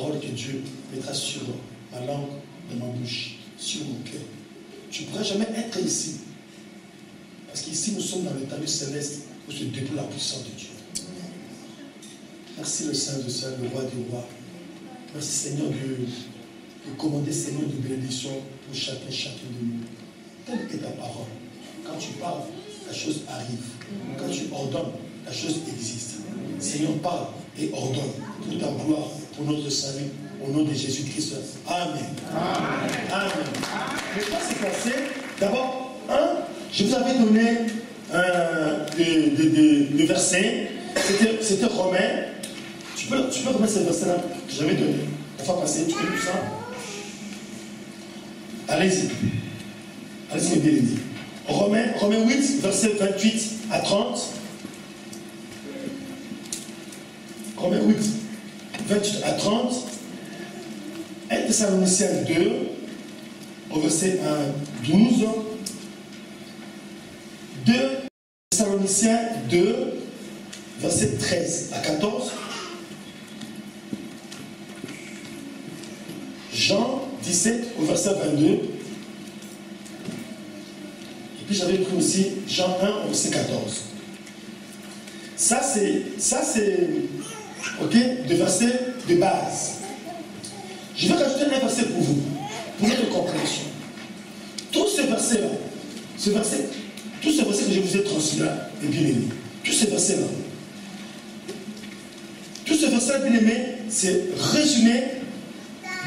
parole que Dieu mettra sur ma langue, dans ma bouche, sur mon cœur. Tu ne pourras jamais être ici. Parce qu'ici, nous sommes dans le talus céleste où se déploie la puissance de Dieu. Merci le Saint de Saint, le Roi des Rois. Merci Seigneur de commander, Seigneur, de bénédiction pour chacun de nous. Telle est ta parole. Quand tu parles, la chose arrive. Quand tu ordonnes, la chose existe. Seigneur, parle et ordonne pour ta gloire, pour notre salut, au nom de Jésus-Christ. Amen. Amen. Amen. Mais quoi s'est passé? D'abord, je vous avais donné le verset. C'était Romain. Tu peux remettre ce verset-là que j'avais donné. On va passer, tu peux tout ça. Allez-y. Allez-y, mes bien-aimés. Romains 8, verset 28 à 30. Romains 8, 28 à 30. 1 Thessaloniciens 2, au verset 12. 2 Thessaloniciens 2, verset 13 à 14. Jean 17, au verset 22. Et puis j'avais pris aussi Jean 1, au verset 14. Ça c'est ok, des versets de base. Je vais rajouter un verset pour vous, pour notre compréhension. Tous ces versets-là, tous ces versets que je vous ai transmis là, et bien aimés, tous ces versets-là, bien aimés, c'est résumé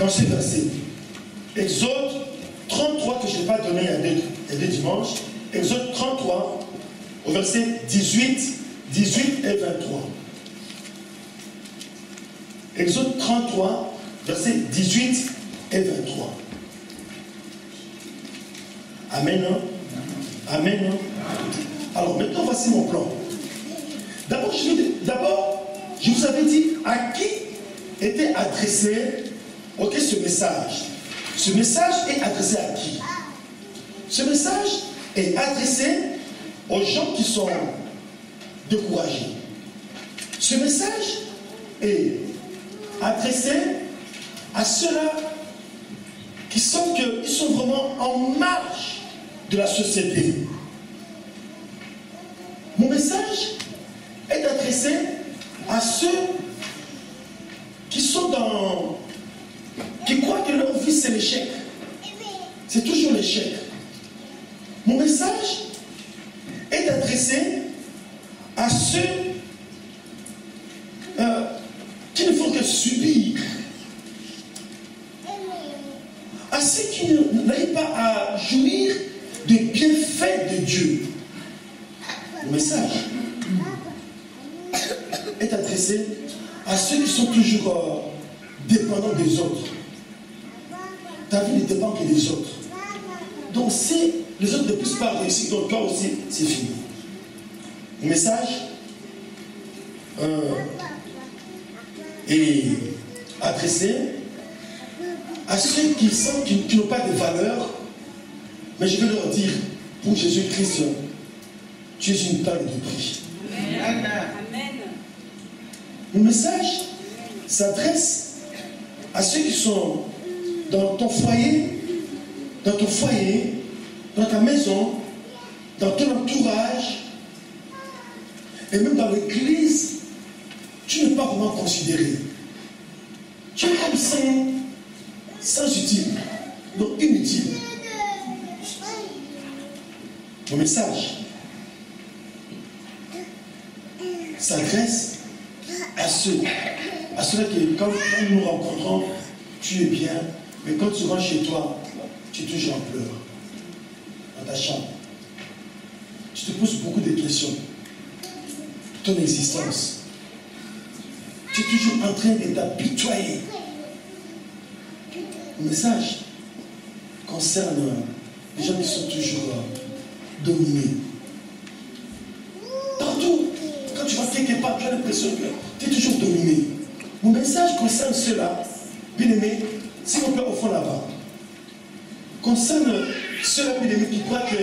dans ces versets. Exode 33, que je n'ai pas donné il y a deux dimanches. Exode 33, au verset 18 et 23. Exode 33, verset 18 et 23. Amen. Amen. Alors maintenant, voici mon plan. D'abord, je vous avais dit à qui était adressé ce message. Ce message est adressé à qui? Ce message est adressé aux gens qui sont découragés. Ce message est adressé à ceux-là qui sentent qu'ils sont vraiment en marge de la société. Mon message est adressé à ceux qui sont qui croient que leur vie c'est l'échec. C'est toujours l'échec. Mon message est adressé à ceux qui ne font que subir, à ceux qui n'arrivent pas à jouir des bienfaits de Dieu. Le message est adressé à ceux qui sont toujours dépendants des autres. Ta vie ne dépend que des autres. Donc si les autres ne puissent pas réussir, donc toi aussi, c'est fini. Le message est adressé à ceux qui sentent qu'ils n'ont pas de valeur, mais je vais leur dire, pour Jésus-Christ, tu es une perle de prix. Amen. Le message s'adresse à ceux qui sont dans ton foyer, dans ta maison, dans ton entourage, et même dans l'église, tu n'es pas vraiment considéré. Tu es comme sans utile, donc inutile. Mon message s'adresse à ceux-là qui, quand nous nous rencontrons, tu es bien, mais quand tu rentres chez toi, tu es toujours en pleurs, dans ta chambre. Tu te poses beaucoup de questions. Ton existence. Tu es toujours en train de t'apitoyer. Le message concerne les gens qui sont toujours dominés. Partout, quand tu vas quelque part, tu as l'impression que tu es toujours dominé. Mon message concerne ceux-là, bien aimés, s'il vous plaît, au fond là-bas. Concerne ceux-là, bien aimés, qui croient que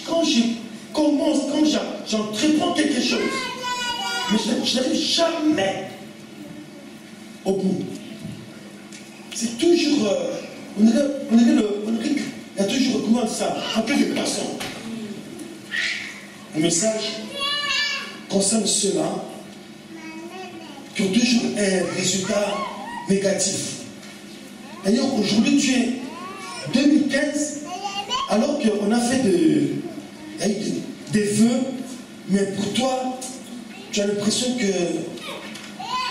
quand j'entreprends quelque chose, mais je n'arrive jamais au bout. c'est toujours, il y a toujours, comment ça, un peu de personnes. Le message concerne ceux-là qui ont toujours un résultat négatif. D'ailleurs, aujourd'hui, tu es 2015, alors qu'on a fait des vœux, mais pour toi, tu as l'impression que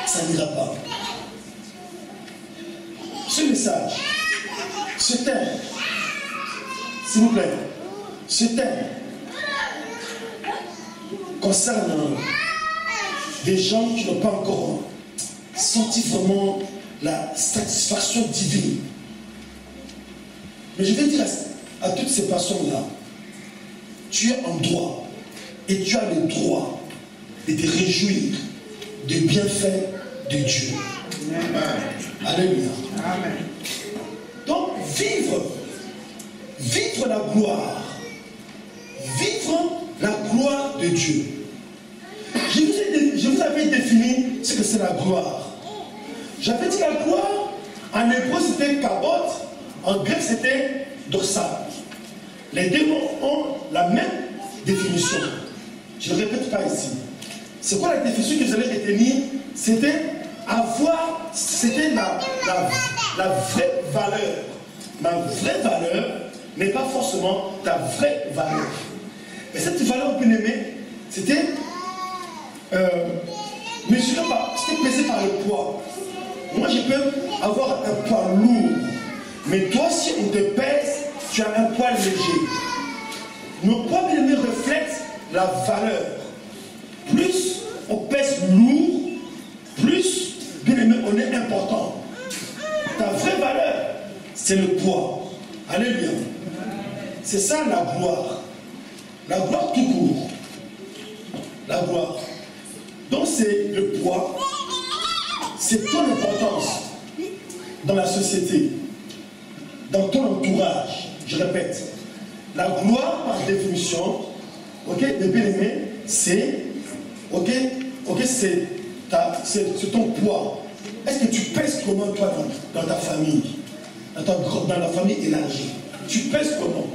ça n'ira pas. Ce message, ce thème, s'il vous plaît, ce thème concerne des gens qui n'ont pas encore senti vraiment la satisfaction divine. Mais je vais dire à toutes ces personnes-là, tu es en droit et tu as le droit de te réjouir des bienfaits de Dieu. Amen. Alléluia. Amen. Donc, vivre la gloire. Vivre la gloire de Dieu. Je vous avais défini ce que c'est la gloire. J'avais dit la gloire, en hébreu c'était kabot, en grec c'était dorsal. Les deux mots ont la même définition. Je ne le répète pas ici. C'est quoi la définition que vous allez retenir? C'était avoir, c'était la vraie valeur. Ma vraie valeur n'est pas forcément ta vraie valeur. Et cette valeur bien aimée, c'était mesuré par, c'était pesé par le poids. Moi je peux avoir un poids lourd, mais toi si on te pèse, tu as un poids léger. Nos poids bien aimés reflètent la valeur. Plus on pèse lourd, plus bien aimé on est important. Ta vraie valeur, c'est le poids. Alléluia. C'est ça la gloire. La gloire tout court. La gloire. Donc c'est le poids. C'est ton importance dans la société, dans ton entourage. Je répète. La gloire, par définition, ok, de bien aimé, c'est, ok, c'est ton poids. Est-ce que tu pèses comment toi dans ta famille, dans la famille élargie? Tu pèses comment?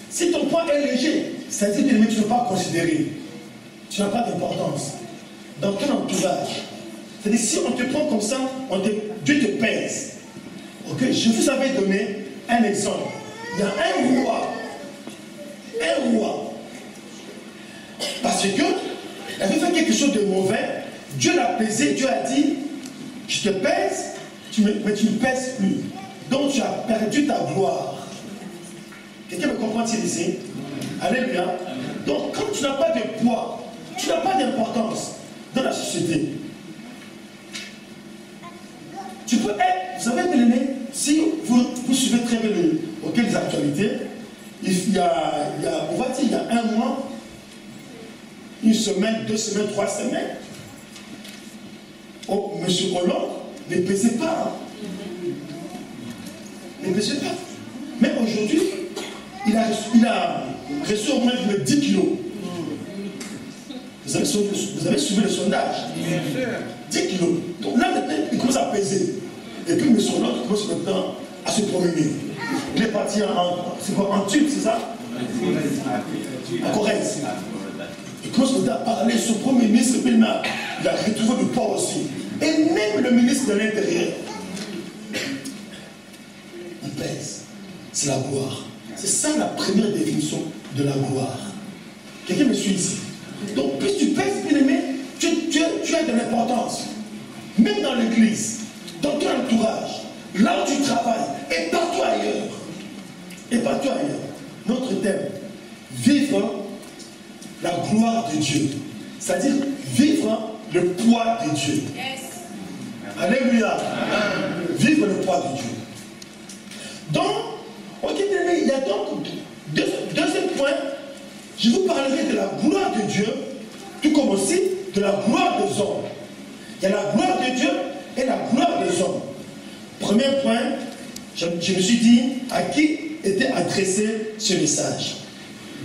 Si ton poids est léger, c'est-à-dire que tu ne peux pas considérer, tu n'as pas d'importance. Dans ton entourage, c'est-à-dire si on te prend comme ça, Dieu te pèse. Ok, je vous avais donné un exemple. Il y a un roi, parce que il avait fait quelque chose de mauvais, Dieu l'a pesé, Dieu a dit, je te pèse, mais tu ne pèses plus. Donc tu as perdu ta gloire. Quelqu'un me comprend ici? Alléluia. Donc quand tu n'as pas de poids, tu n'as pas d'importance dans la société. Tu peux être, vous savez bien aimé, si vous suivez très bien les actualités, il y a, on va dire, il y a un mois, une semaine, 2 semaines, 3 semaines, oh, M. Hollande ne pesait pas. Ne pesait pas. Mais aujourd'hui, il a reçu au moins 10 kilos. Vous avez suivi le sondage? 10 kilos. Donc là, maintenant, il commence à peser. Et puis M. Hollande commence maintenant à se promener. Il est parti en Turquie, c'est ça? En Corrèze. Il commence maintenant à parler, son premier ministre, il a retrouvé du poids aussi. Et même le ministre de l'Intérieur. Il pèse. C'est la gloire. C'est ça la première définition de la gloire. Quelqu'un me suit ici? Donc, plus tu pèses, bien aimé, tu as de l'importance. Même dans l'église, dans ton entourage, là où tu travailles, et partout ailleurs. Et partout ailleurs. Notre thème, vivre la gloire de Dieu. C'est-à-dire vivre le poids de Dieu. Yes. Alléluia. Vivre le poids de Dieu. Donc, ok, il y a donc deuxième point, je vous parlerai de la gloire de Dieu, tout comme aussi de la gloire des hommes. Il y a la gloire de Dieu et la gloire des hommes. Premier point, je me suis dit à qui était adressé ce message.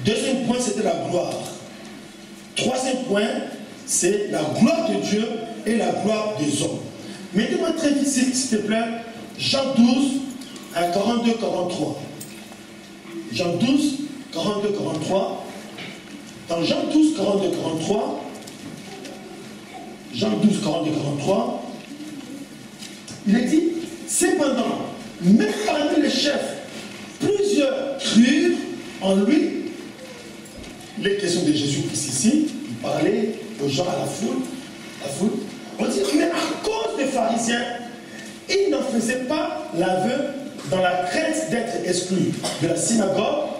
Deuxième point, c'était la gloire. Troisième point, c'est la gloire de Dieu et la gloire des hommes. Mettez-moi très vite, s'il te plaît, Jean 12, 42, 43. Jean 12, 42, 43. Dans Jean 12, 42, 43, Jean 12, 42, 43, il est dit, cependant, même parmi les chefs, plusieurs crurent en lui. Les questions de Jésus-Christ ici, il parlait aux gens, à la foule. On dit, mais à cause des pharisiens, ils n'en faisaient pas l'aveu dans la crainte d'être exclus de la synagogue,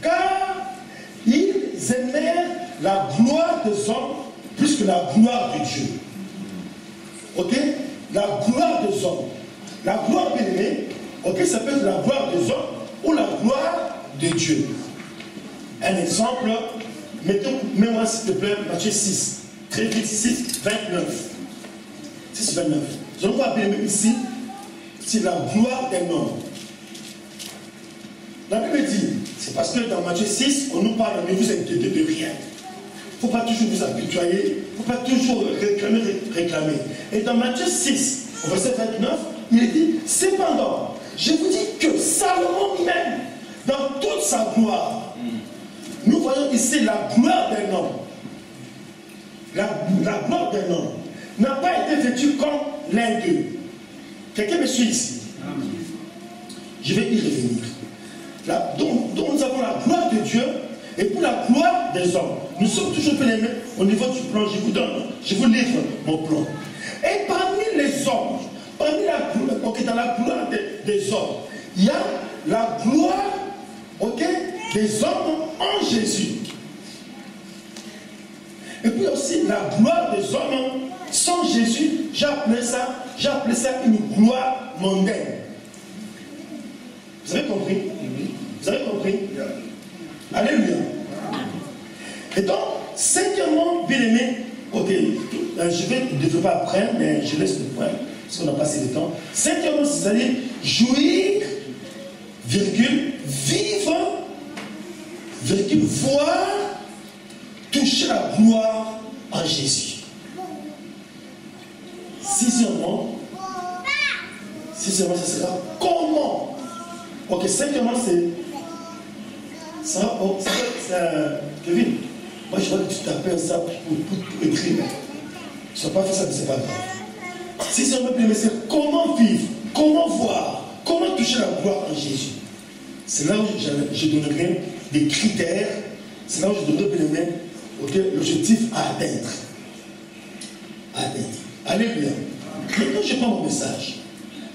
car ils aimèrent la gloire des hommes plus que la gloire de Dieu. Ok? La gloire des hommes. La gloire bien aimée, ok, ça peut être la gloire des hommes ou la gloire de Dieu. Un exemple, mets-moi s'il te plaît, Matthieu 6, très vite, 6, 29. 6, 29. Je ne vois bien aimé ici, c'est la gloire d'un homme. La Bible dit, c'est parce que dans Matthieu 6, on nous parle, mais vous inquiétez de rien. Il ne faut pas toujours vous habituer, il ne faut pas toujours réclamer. Et dans Matthieu 6, au verset 29, il est dit, cependant, je vous dis que Salomon même, dans toute sa gloire, nous voyons ici la gloire d'un homme. La gloire d'un homme n'a pas été vêtue comme l'un d'eux. Quelqu'un me suit ici? Je vais y revenir. Donc nous avons la gloire de Dieu et pour la gloire des hommes. Nous sommes toujours bien aimés au niveau du plan. Je vous livre mon plan. Et parmi les hommes, dans la gloire des hommes, il y a la gloire des hommes en Jésus. Et puis aussi la gloire des hommes sans Jésus, j'ai appelé ça une gloire mondaine. Vous avez compris? Vous avez compris? Alléluia. Et donc, cinquièmement, bien aimé, ok, je vais ne développer après, mais je laisse le point, parce qu'on a passé le temps. Cinquièmement, c'est-à-dire jouir, virgule, vivre, virgule, voir, toucher la gloire en Jésus. Sixièmement, ça sera comment. Ok, cinquièmement, c'est ça. Oh, Kevin, moi je vois que tu t'appelles ça pour écrire. Tu n'as pas fait ça, mais c'est pas grave. Sixièmement, c'est comment vivre, comment voir, comment toucher la gloire en Jésus. C'est là où je donnerai des critères, c'est là où je donnerai bien l'objectif à atteindre. Alléluia. Maintenant, je prends mon message.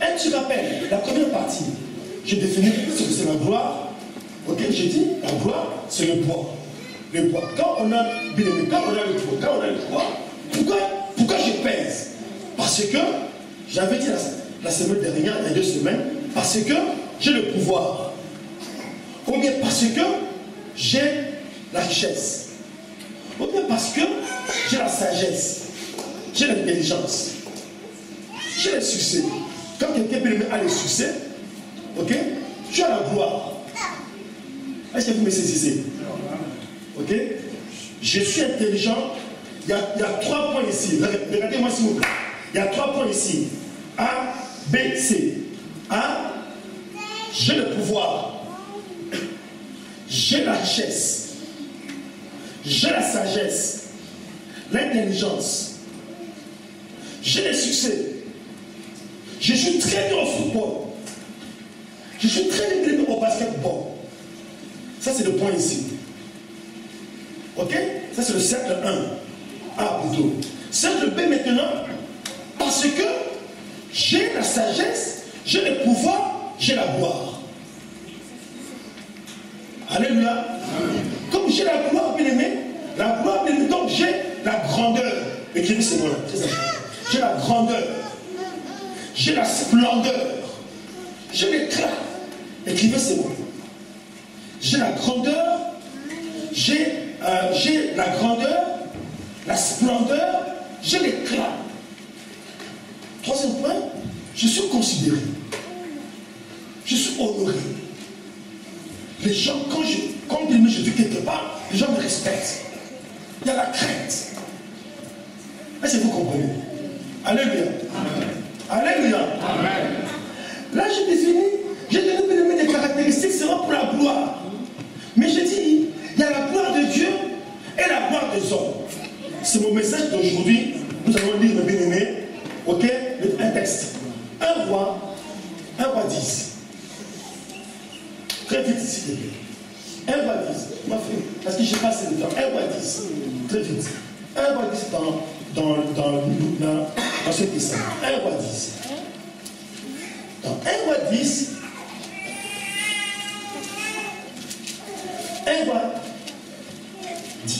Et tu rappelles, la première partie, je définis ce que c'est la gloire. Ok, j'ai dit, la gloire, c'est le poids. Le poids. Quand on a le poids, pourquoi je pèse? Parce que, j'avais dit la semaine dernière, il y a 2 semaines, parce que j'ai le pouvoir. Ou bien parce que j'ai la richesse. Ou bien parce que j'ai la sagesse. J'ai l'intelligence. J'ai le succès. Quand quelqu'un a le succès, ok, tu as la gloire. Est-ce que vous me saisissez? Ok? Je suis intelligent. Il y a 3 points ici. Regardez-moi s'il vous plaît. Il y a 3 points ici. A, B, C. A, j'ai le pouvoir. J'ai la richesse. J'ai la sagesse. L'intelligence. J'ai le succès. Je suis très bien au football. Je suis très bien au basketball. Ça, c'est le point ici. Ok? Ça, c'est le cercle 1. A plutôt. Cercle B maintenant, parce que j'ai la sagesse, j'ai le pouvoir, j'ai la gloire. Alléluia. Amen. Comme j'ai la gloire, bien aimé, la gloire, bien aimé, donc j'ai la grandeur. Écrivez ce mot-là. J'ai la grandeur. J'ai la splendeur. J'ai l'éclat. Écrivez ces mots. J'ai la grandeur. J'ai la grandeur, la splendeur, j'ai l'éclat. 3e point, je suis considéré. Je suis honoré. Les gens, quand je vis quelque part, les gens me respectent. Il y a la crainte. Est-ce que vous comprenez? Alléluia. Amen. Alléluia. s'il te plaît. 1 roi 10. Parce que je passe le temps. 1 roi 10. Très vite. 1 roi 10 dans ce testament. 1 roi 10. Dans 1 roi 10. 1 roi 10.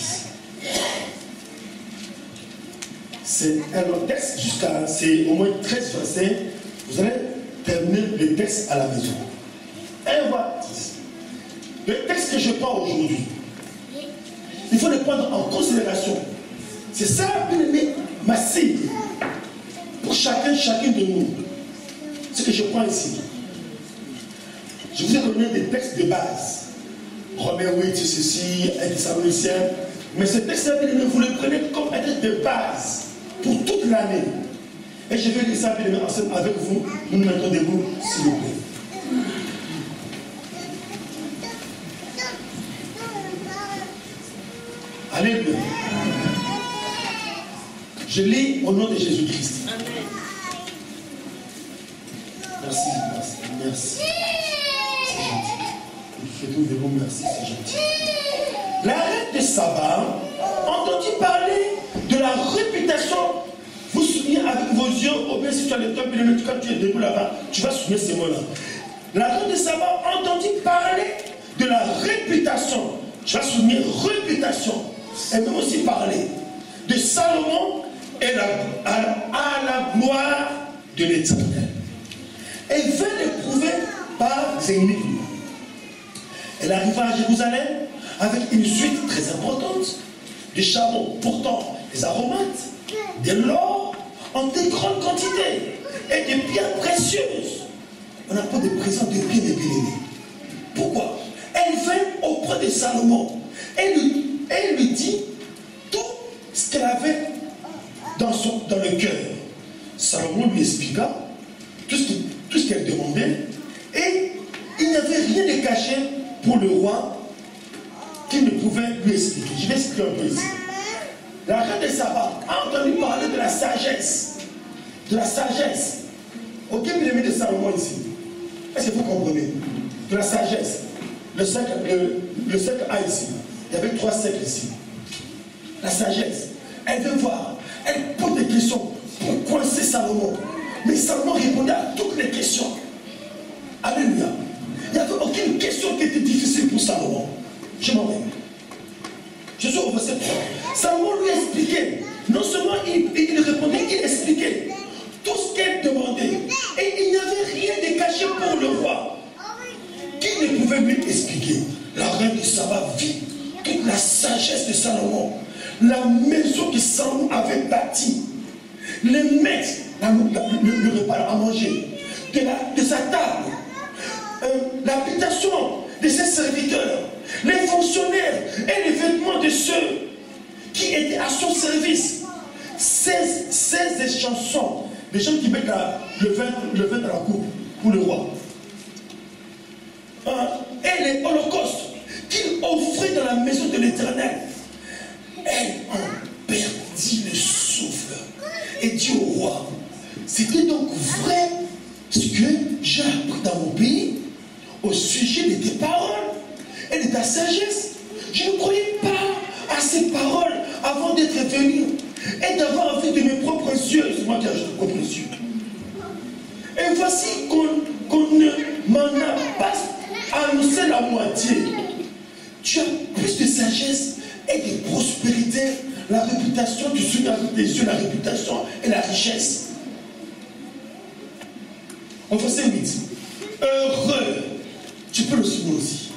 C'est un long texte c'est au moins 13 versets. Vous allez terminer le texte à la maison. 1 roi 10. Le texte que je prends aujourd'hui, il faut le prendre en considération. C'est ça, bien aimé, ma cible pour chacune de nous. Ce que je prends ici. Je vous ai donné des textes de base. Romains 8, ceci, 1 Thessaloniciens. Mais ce texte-là, bien aimé, vous le prenez comme un texte de base pour toute l'année. Et je vais lire ça, bien aimé, ensemble avec vous. Nous nous mettons debout, s'il vous plaît. Alléluia. Je lis au nom de Jésus-Christ. Merci, merci, merci. C'est gentil. Je trouve des mots, merci, c'est gentil. La reine de Saba entendit parler de la réputation. Vous souvenez avec vos yeux, au bien si tu as le temps, quand tu es debout là-bas, tu vas souvenir ces mots-là. La reine de Saba entendit parler de la réputation. Tu vas souvenir réputation. Elle même aussi parler de Salomon et à la gloire de l'Éternel. Elle vint l'éprouver par des ennemis. Elle arriva à Jérusalem avec une suite très importante de charbon, pourtant des aromates, de l'or en de grandes quantités et des pierres précieuses. On n'a pas de présent de pierres de bien-aimés. Pourquoi? Elle vint auprès de Salomon. Elle lui dit tout ce qu'elle avait dans le cœur. Salomon lui expliqua tout ce qu'elle demandait et il n'y avait rien de caché pour le roi qu'il ne pouvait lui expliquer. Je vais expliquer un peu ici. La reine de Saba a entendu parler de la sagesse. De la sagesse. Aucun ennemi de Salomon ici. Est-ce que vous comprenez? De la sagesse. Le cercle A ici. Il y avait 3 cercles ici. La sagesse. Elle veut voir. Elle pose des questions. Pourquoi c'est Salomon? Mais Salomon répondait à toutes les questions. Alléluia. Il n'y avait aucune question qui était difficile pour Salomon. Je m'en vais. Je suis au verset 3. Salomon lui expliquait. Non seulement il répondait, il expliquait tout ce qu'elle demandait. Et il n'y avait rien de caché pour le roi. Qui ne pouvait lui expliquer? La reine de Saba vit toute la sagesse de Salomon. La maison que Salomon avait bâtie. Les maîtres, le repas à manger. De sa table. L'habitation de ses serviteurs. Les fonctionnaires et les vêtements de ceux qui étaient à son service. 16 chansons. Les gens qui mettent le vin dans la coupe pour le roi. Et les holocaustes qu'il offrait dans la maison de l'Éternel. Elle en perdit le souffle et dit au roi, c'était donc vrai ce que j'ai appris dans mon pays au sujet de tes paroles et de ta sagesse. Je ne croyais pas à ces paroles avant d'être venu et d'avoir vu de mes propres yeux. C'est moi qui ai ajouté propres yeux. Et voici qu'on ne m'en a pas annoncé la moitié. Tu as plus de sagesse et de prospérité, la réputation, tu suis avec tes yeux la réputation et la richesse. En verset 8, heureux, tu peux le souvenir aussi.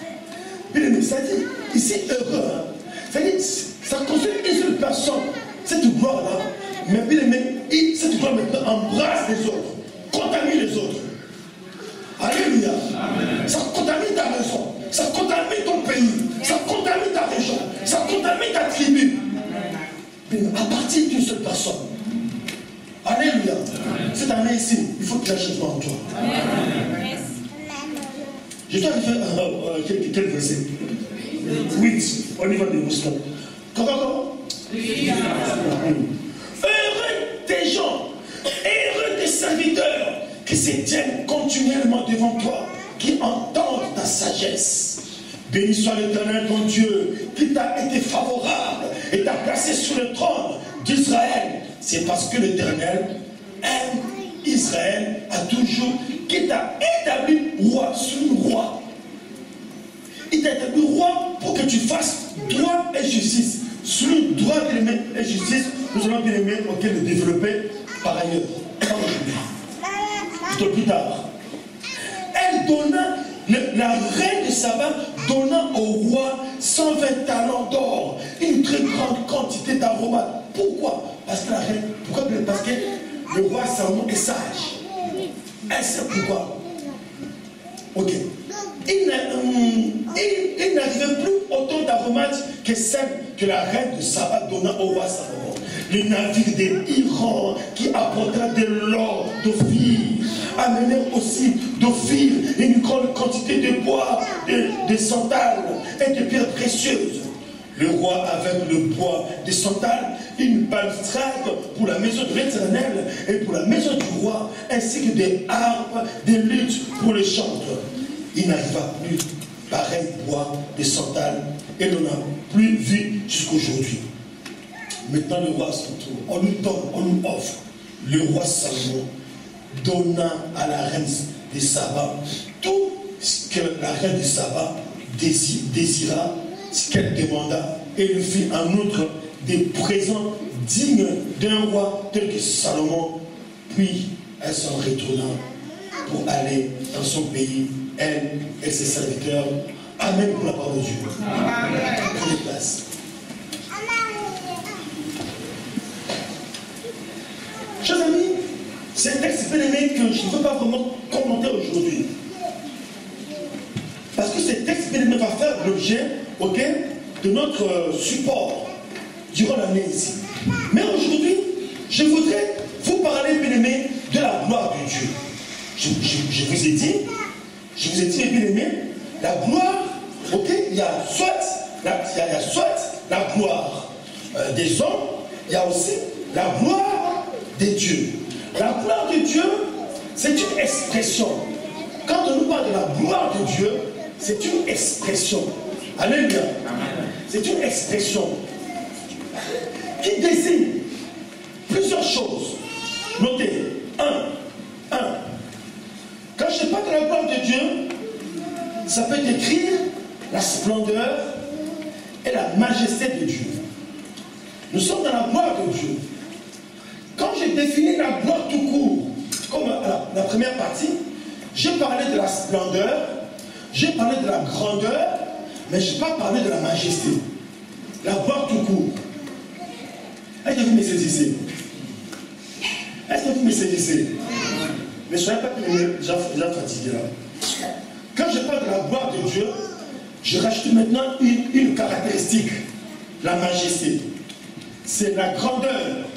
Bien aimé, ça dit, ici heureux, hein? Ça dit, ça concerne une seule personne, cette gloire-là, mais bien aimé, cette gloire maintenant embrasse les autres, contamine les autres. Alléluia. Amen. Ça contamine ta maison, ça contamine ton pays, ça contamine ta région, ça contamine ta tribu. À partir d'une seule personne. Alléluia. Amen. Cette année ici, il faut que tu achètes en toi. Amen. Je dois faire quel verset? 8. On y va de Mousson. Comment? Heureux des gens, heureux des serviteurs qui se tiennent continuellement devant toi, qui entendent ta sagesse. Béni soit l'Éternel ton Dieu, qui t'a été favorable et t'a placé sur le trône d'Israël. C'est parce que l'Éternel aime Israël a toujours, qui t'a établi roi, sur le roi. Il t'a établi roi pour que tu fasses droit et justice. Sur le droit et justice, nous allons bien aimer le développer par ailleurs. Plutôt plus tard. Elle donna, la reine de Saba donna au roi 120 talents d'or, une très grande quantité d'aromates. Pourquoi? Parce que la reine, parce que le roi Salomon est sage. Elle sait pourquoi. Ok. Il n'arrivait plus autant d'aromates que celle que la reine de Saba donna au roi Salomon. Les navires d'Iran qui apportèrent de l'or d'Ophir amenèrent aussi d'Ophir une grande quantité de bois, de sandales et de pierres précieuses. Le roi, avec le bois des sandales, une balustrade pour la maison de l'Éternel et pour la maison du roi, ainsi que des harpes, des luttes pour les chanteurs. Il n'arriva plus pareil bois des sandales et l'on n'a plus vu jusqu'aujourd'hui. Maintenant, le roi se retrouve. On nous donne, on nous offre. Le roi Salomon donna à la reine de Saba tout ce que la reine de Saba désira, ce qu'elle demanda, et lui fit en outre des présents dignes d'un roi tel que Salomon. Puis elle s'en retourna pour aller dans son pays, elle et ses serviteurs. Amen pour la parole de Dieu. Prenez place. Chers amis, c'est un texte bien aimé que je ne veux pas vraiment commenter aujourd'hui. Parce que ce texte bien aimé va faire l'objet, de notre support durant l'année ici. Mais aujourd'hui, je voudrais vous parler, bien aimé, de la gloire de Dieu. Je vous ai dit, bien aimé, la gloire, il y a soit la gloire des hommes, il y a aussi la gloire de Dieu. La gloire de Dieu, c'est une expression. Quand on nous parle de la gloire de Dieu, c'est une expression. Alléluia. C'est une expression qui désigne plusieurs choses. Notez, quand je parle de la gloire de Dieu, ça peut décrire la splendeur et la majesté de Dieu. Nous sommes dans la gloire de Dieu. Quand j'ai défini la gloire tout court, comme la première partie, j'ai parlé de la splendeur, j'ai parlé de la grandeur, mais je n'ai pas parlé de la majesté. La gloire tout court. Est-ce que vous me saisissez? Est-ce que vous me saisissez? Mais je ne soyez pas déjà fatigué là. Quand je parle de la gloire de Dieu, je rajoute maintenant une caractéristique, la majesté. C'est la grandeur,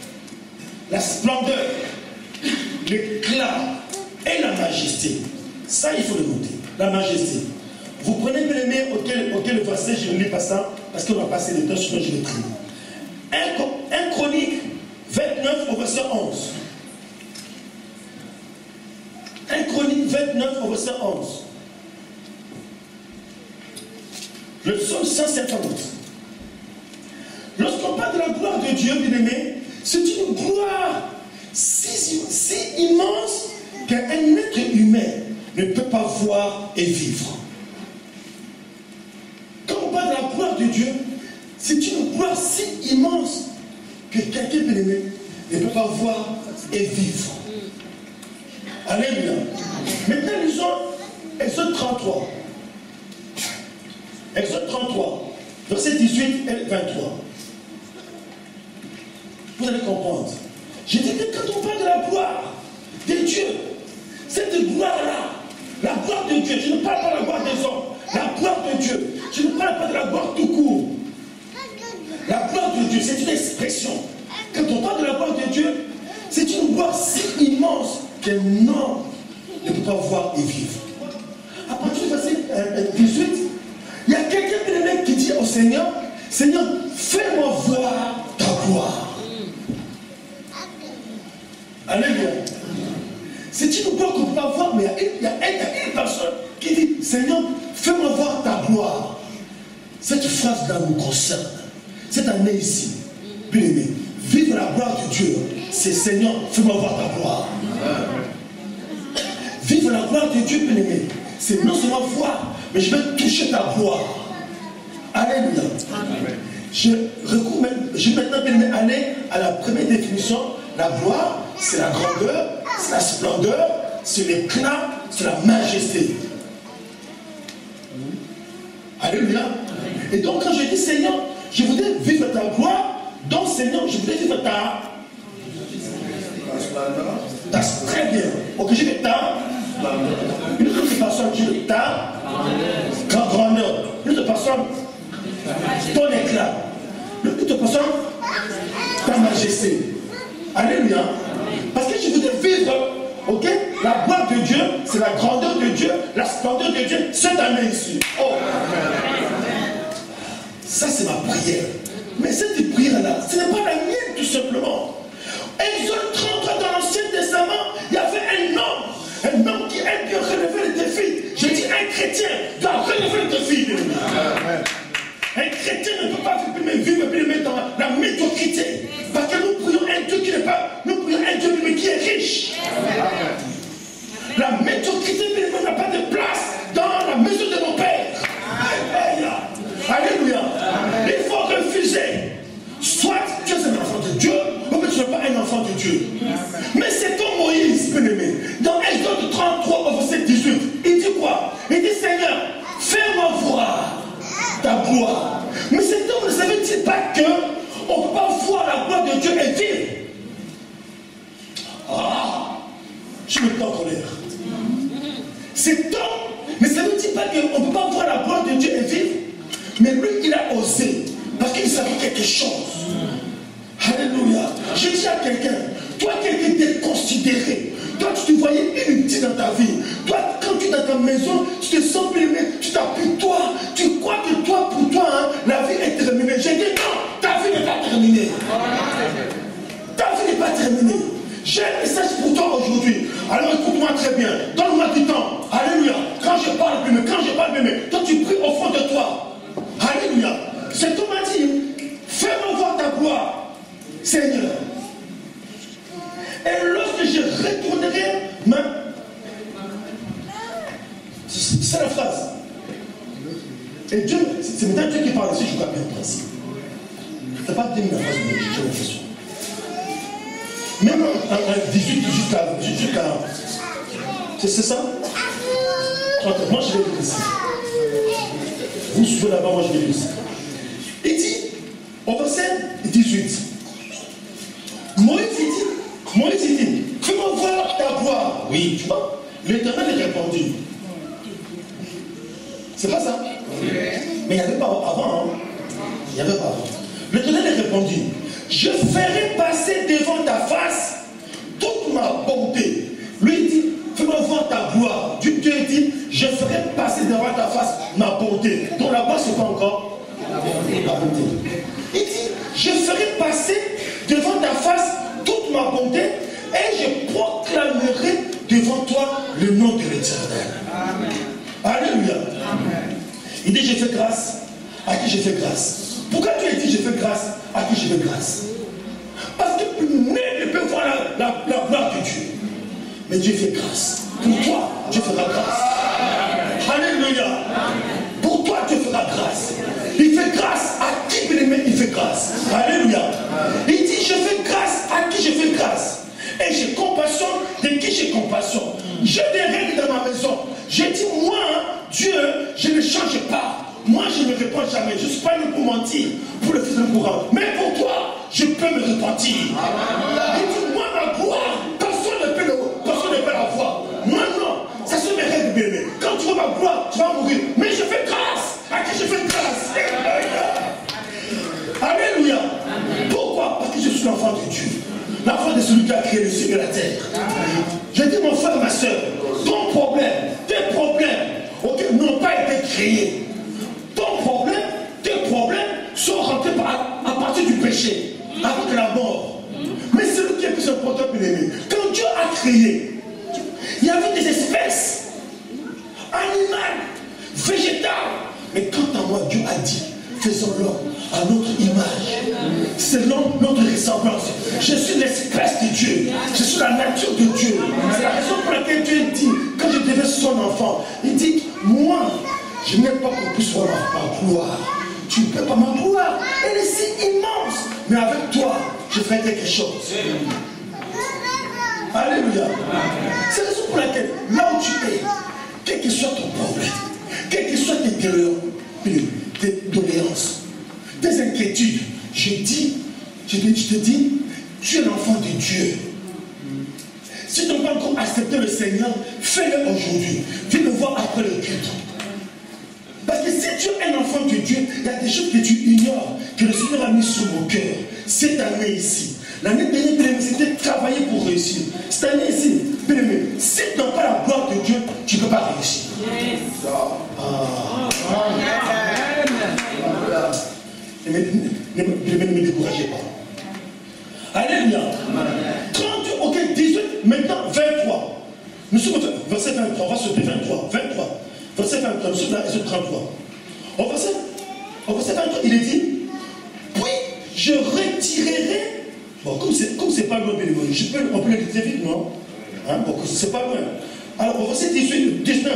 la splendeur, l'éclat et la majesté. Ça, il faut le noter. La majesté. Vous prenez bien aimé auquel le verset, je ne lis pas ça, parce qu'on va passer le temps, sinon je vais trier. 1 Chronique 29 au verset 11. 1 Chronique 29 au verset 11. Le psaume 150. Lorsqu'on parle de la gloire de Dieu, bien aimé, c'est une gloire si immense qu'un être humain ne peut pas voir et vivre. Quand on parle de la gloire de Dieu, c'est une gloire si immense que quelqu'un, bien aimé, ne peut pas voir et vivre. Alléluia. Maintenant, lisons Exode 33. Exode 33, versets 18 et 23. Vous allez comprendre. J'ai dit que quand on parle de la gloire de Dieu, cette gloire-là, la gloire de Dieu, je ne parle pas de la gloire des hommes, la gloire de Dieu, je ne parle pas de la gloire tout court. La gloire de Dieu, c'est une expression. Quand on parle de la gloire de Dieu, c'est une gloire si immense qu'un homme ne peut pas voir et vivre. À partir du verset 18, il y a quelqu'un qui dit au Seigneur, Seigneur, fais-moi voir ta gloire. Alléluia. C'est une gloire qu'on ne peut pas voir, mais il y a une personne qui dit, Seigneur, fais-moi voir ta gloire. cette phrase-là nous concerne. Cette année ici, bien aimé, vivre la gloire de Dieu, c'est Seigneur, fais-moi voir ta gloire. Vivre la gloire de Dieu, bien aimé, c'est non seulement voir, mais je vais toucher ta gloire. Alléluia. Je vais maintenant bien aimé aller à la première définition. La gloire, c'est la grandeur, c'est la splendeur, c'est l'éclat, c'est la majesté. Alléluia. Et donc quand je dis Seigneur, je voudrais vivre ta gloire, donc Seigneur, je voudrais vivre ta très bien. Ok, je vais ta une autre personne, je vais ta grandeur. Une autre personne, ton éclat. Une autre personne, ta majesté. Alléluia. Parce que je voudrais vivre, ok, la gloire de Dieu, c'est la grandeur de Dieu, la splendeur de Dieu, cette année ici. Oh. Ça, c'est ma prière. Mais cette prière-là, ce n'est pas la mienne, tout simplement. Exode 33 dans l'Ancien Testament, il y avait un homme qui aime bien relever le défi. Je dis un chrétien doit relever le défi. Un chrétien ne peut pas vivre dans la médiocrité. Parce que nous prions un Dieu qui n'est pas, nous prions un Dieu qui est riche. La médiocrité n'a pas de place dans la maison de mon Père. Alléluia. Il faut refuser. Soit tu es un enfant de Dieu, ou que tu n'es pas un enfant de Dieu. Mais c'est comme Moïse, bien-aimé. Dans Exode 33, au verset 18, il dit quoi? Il dit Seigneur, fais-moi voir ta gloire. Mais cet homme ne savait-il pas qu'on ne peut pas voir la gloire de Dieu et vivre? Ah, je me mets en colère. Cet homme ne savait-il pas qu'on ne peut pas voir la gloire de Dieu et vivre? Mais lui, il a osé. Parce qu'il savait quelque chose. Alléluia. Je dis à quelqu'un, toi qui étais considéré, toi tu te voyais inutile dans ta vie, toi quand tu es dans ta maison, tu te sens bien, tu t'appuies toi, tu crois que toi, pour toi, hein, la vie est terminée. J'ai dit non, ta vie n'est pas terminée. Ta vie n'est pas terminée. J'ai un message pour toi aujourd'hui. Alors écoute-moi très bien, donne-moi du temps. Alléluia. Quand je parle bien, toi tu pries au fond de toi. Alléluia. C'est tout m'a dit. Fais-moi voir ta gloire, Seigneur. Et lorsque je retournerai, c'est la phrase. Et Dieu, c'est maintenant Dieu qui parle ici, je crois bien le principe. C'est pas dire la phrase, mais j'ai l'impression. Même un 18 jusqu'à. C'est ça? Moi je vais lire ici. Vous suivez là-bas, moi je vais lire ici. Il dit, au verset 18, Moïse dit, fais-moi voir ta gloire. Oui, tu vois, l'Éternel est répondu. C'est pas ça? Mais il n'y avait pas avant. Hein? Il n'y avait pas avant. L'Éternel est répondu, je ferai passer devant ta face toute ma bonté. Lui il dit, fais-moi voir ta gloire. Dieu dit, je ferai passer devant ta face ma bonté. Donc la gloire, c'est pas encore la bonté. Il dit, je ferai passer devant ta face toute ma bonté et je proclamerai devant toi le nom de l'Éternel. Alléluia. Amen. Il dit, je fais grâce à qui je fais grâce. Pourquoi tu as dit, je fais grâce à qui je fais grâce? Parce que nul ne peut voir la gloire de Dieu. Mais Dieu fait grâce. Pour toi, Dieu fera grâce. Alléluia. Pour toi, Dieu fera grâce. Il fait grâce à qui il fait grâce. Alléluia. Il dit, je fais grâce à qui je fais grâce. Et j'ai compassion de qui j'ai compassion. J'ai des règles dans ma maison. J'ai dit, moi, Dieu, je ne change pas. Moi, je ne réponds jamais. Je ne suis pas venu pour mentir, pour le fils de courant. Mais pour toi, je peux me repentir. Il dit, moi, ma gloire, personne ne peut la voir. Moi, non. Ça sont mes règles, bébé. Quand tu vois ma gloire, tu vas mourir. Mais je fais grâce. À qui je fais grâce? Alléluia. Pourquoi? Parce que je suis l'enfant de Dieu. L'enfant de celui qui a créé le ciel et la terre. Je dis, mon frère, ma soeur, ton problème, tes problèmes, okay, n'ont pas été créés. Ton problème, tes problèmes sont rentrés à partir du péché, avec la mort. Mais celui qui est plus important que l'ennemi, quand Dieu a créé, il y avait des espèces animales, végétales. Mais quant à moi, Dieu a dit, faisons l'homme à notre image, selon notre ressemblance. Je suis l'espèce de Dieu, je suis la nature de Dieu. C'est la raison pour laquelle Dieu dit, quand je devais son enfant, il dit, moi, je n'ai pas qu'on puisse voir ma gloire. Tu ne peux pas ma gloire, elle est si immense. Mais avec toi, je ferai quelque chose. Alléluia. C'est la raison pour laquelle, là où tu es, quel que soit ton problème, quelles que soient tes doléances, tes inquiétudes, je te dis, tu es l'enfant de Dieu. Si tu n'as pas encore accepté le Seigneur, fais-le aujourd'hui. Viens le voir après le culte. Parce que si tu es un enfant de Dieu, il y a des choses que tu ignores, que le Seigneur a mis sur mon cœur. Cette année ici, l'année dernière, c'était travailler pour réussir. Cette année ici, si tu n'as pas la gloire de Dieu, tu ne peux pas réussir. Ne me découragez pas. Alléluia. 30, ok, 18, maintenant 23. Nous sommes au verset 23, on va sauter 23. Verset 23, nous sommes dans Exode 33. Au verset 23, il est dit, puis je retirerai. Bon, comme c'est pas loin, on peut le dire vite, non? Hein, bon, c'est pas loin. Alors, au verset 18, 19,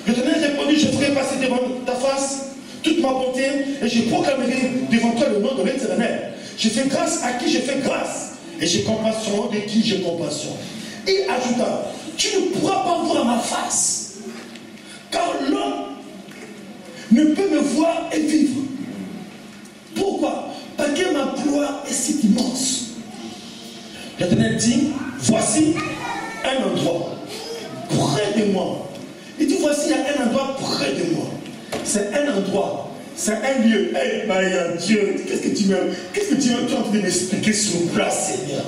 l'Éternel répondit, je ferai passer devant ta face toute ma bonté et je proclamerai devant toi le nom de l'Éternel. Je fais grâce à qui je fais grâce et j'ai compassion de qui j'ai compassion. Il ajouta, tu ne pourras pas voir ma face, car l'homme ne peut me voir et vivre. Pourquoi? Parce que ma gloire est si immense. L'Éternel dit, voici un endroit près de moi. Il dit, voici il y a un endroit près de moi. C'est un endroit, c'est un lieu. Hey, my Dieu, qu'est-ce que tu es en train de m'expliquer sur place, Seigneur?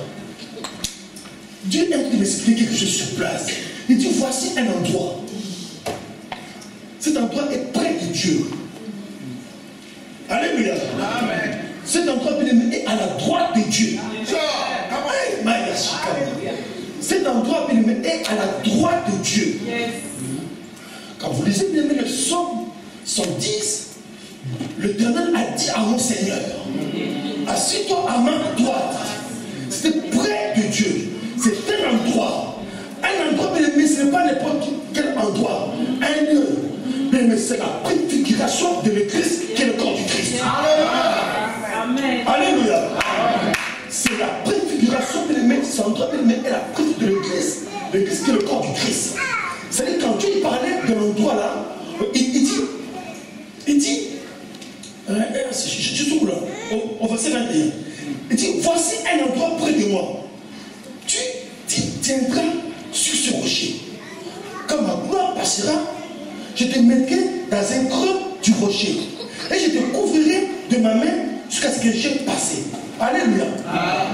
Dieu est en train de m'expliquer quelque chose sur place. Il dit, voici un endroit. Cet endroit est près de Dieu. Alléluia. Amen. Cet endroit est à la droite de Dieu. Cet endroit est à la droite de Dieu. Quand vous lisez bien le psaume 110, l'Éternel a dit à mon Seigneur, assis-toi à ma droite. C'est près de Dieu. C'est un endroit. Un endroit, mais ce n'est pas n'importe quel endroit. Un lieu. Mais c'est la préfiguration de l'Église qui est le corps du Christ. Amen. Alléluia. C'est la préfiguration de l'Église. C'est l'endroit est la préfiguration de l'Église. L'Église qui est le corps du Christ. C'est-à-dire quand Dieu parlait de l'endroit là, il dit, je trouve là, au verset 21, il dit, voici un endroit près de moi. Tu tiendras sur ce rocher. Quand ma gloire passera, je te mettrai dans un creux du rocher. Et je te couvrirai de ma main jusqu'à ce que j'ai passé. Alléluia.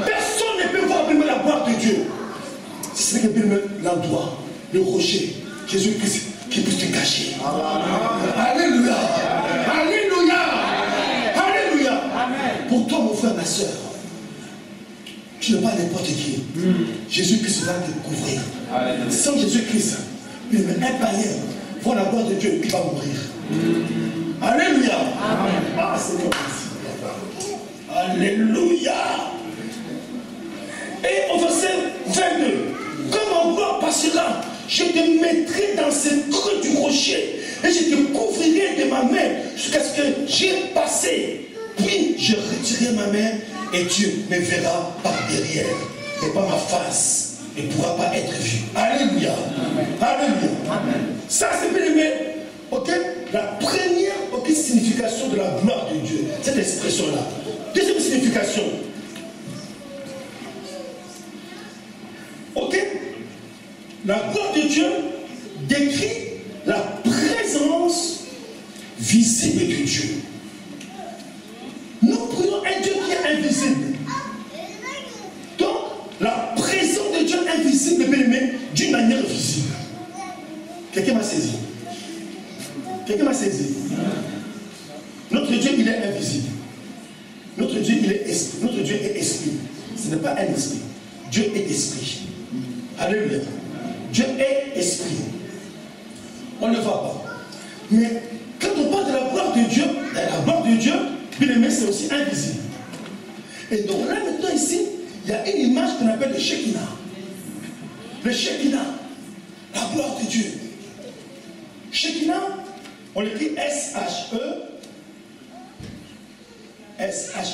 Personne ne peut voir la gloire de Dieu. C'est ce que l'endroit, le rocher. Jésus-Christ qui puisse te cacher. Alléluia. Alléluia. Alléluia. Pour toi, mon frère, ma soeur, tu n'es pas n'importe qui. Jésus-Christ va te couvrir. Sans Jésus-Christ, un païen voit la gloire de Dieu, il va mourir. Alléluia. Ah, c'est comme ça. Alléluia. Et au verset 22, comme ma gloire passera, je te mettrai dans ce creux du rocher et je te couvrirai de ma main jusqu'à ce que j'ai passé. Puis je retirerai ma main et Dieu me verra par derrière et par ma face et ne pourra pas être vu. Alléluia. Alléluia. Ça c'est bien aimé. Ok? La première signification de la gloire de Dieu, cette expression-là. Deuxième signification. Ok? La gloire de Dieu décrit la présence visible de Dieu. Nous prions un Dieu qui est invisible. Donc, la présence de Dieu invisible est aimé d'une manière visible. Quelqu'un m'a saisi? Quelqu'un m'a saisi? Notre Dieu, il est invisible. Notre Dieu, il est esprit. Notre Dieu est esprit. Ce n'est pas un esprit. Dieu est esprit. Alléluia. Dieu est esprit. On ne le voit pas. Mais quand on parle de la gloire de Dieu, la gloire de Dieu, c'est aussi invisible. Et donc là maintenant ici, il y a une image qu'on appelle le Shekinah. Le Shekinah, la gloire de Dieu. Shekinah, on l'écrit S-H-E. S-H-E-K-I-N-A.